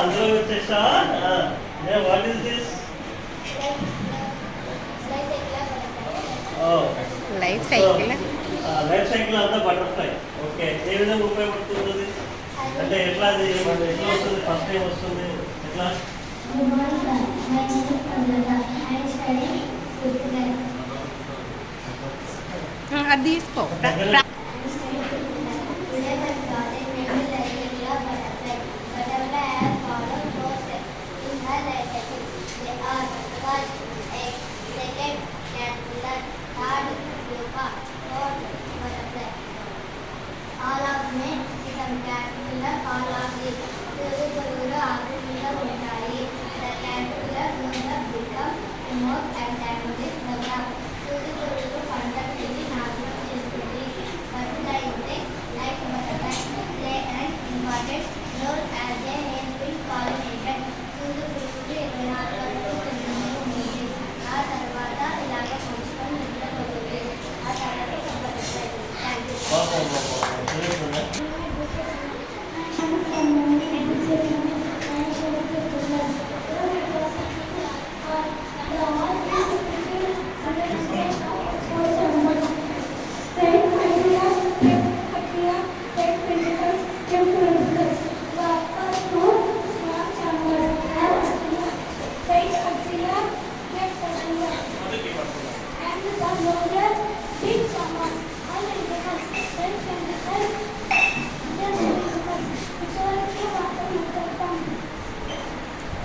అందులో వచ్చేసా. What is this? Life cycle. Life cycle అంతా బటర్ఫ్లై. ఓకే, ఏ విధంగా ఉపయోగపడుతుంది? అంటే ఎట్లా అది ఎట్లా వస్తుంది? ఫస్ట్ టైం వస్తుంది ఎట్లా? అది తీసుకో. All of them become caterpillar, all of the పురుగులు ఆకు మీద ఉంటాయి. The caterpillar grows up, become moth and damages the crop. పురుగులు పంట తిని నాశనం చేస్తుంది. Butterfly అయితే like butterfly play an important role as a helping pollinator. పురుగులు 24 వరకు తింటూనే ఉంటుంది. ఆ తర్వాత ఇలాగ కొంచెం నిద్రపోతుంది. ఆ తర్వాత butterfly. Thank you.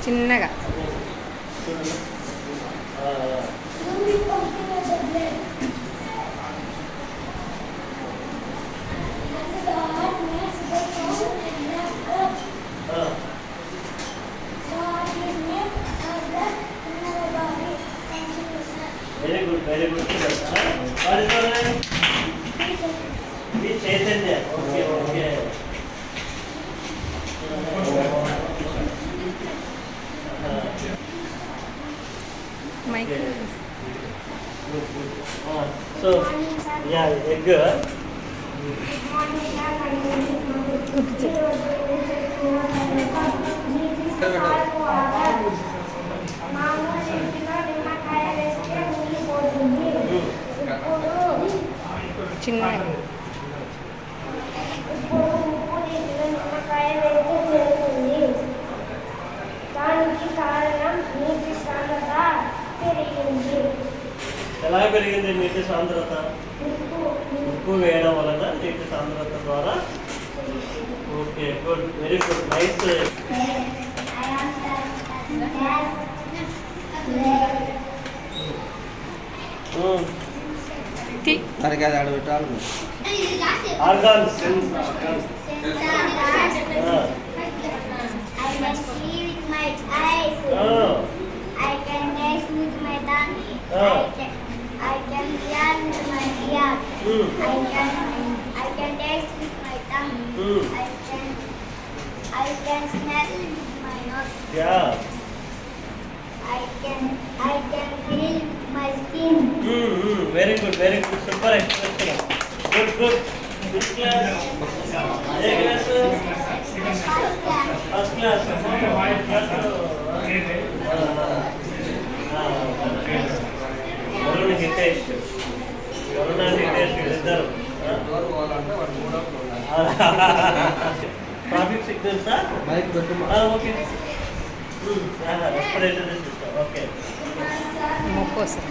చిన్నగా very good, very good. Chaitanya. Okay okay. So, yeah, egg. చిన్నగా దానికి కారణం నీటి సాంద్రత పెరిగింది. ఎలా పెరిగింది నీటి సాంద్రత? ఉప్పు వేయడం వలన నీటి సాంద్రత ద్వారా. Okay, good, very good, nice. Organs. I can see with my eyes. I can taste with my tongue. I can hear with my ear. I can taste with my tongue. I can smell with my nose. Yeah. I can feel my skin. Very good, very good. Super expression. Good, good. Which class? ఏ class? First class. Varun Hitesh, Varun Hitesh ఇద్దరు. Traffic signals. Okay, respiratory system. Okay, ముక్కోసం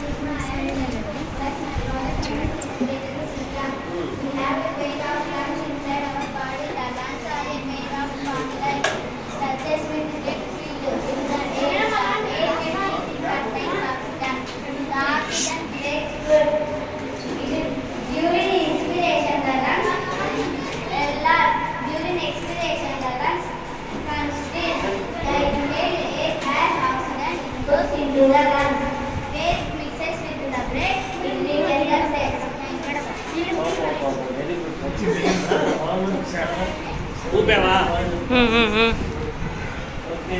ఊపావా? Okay.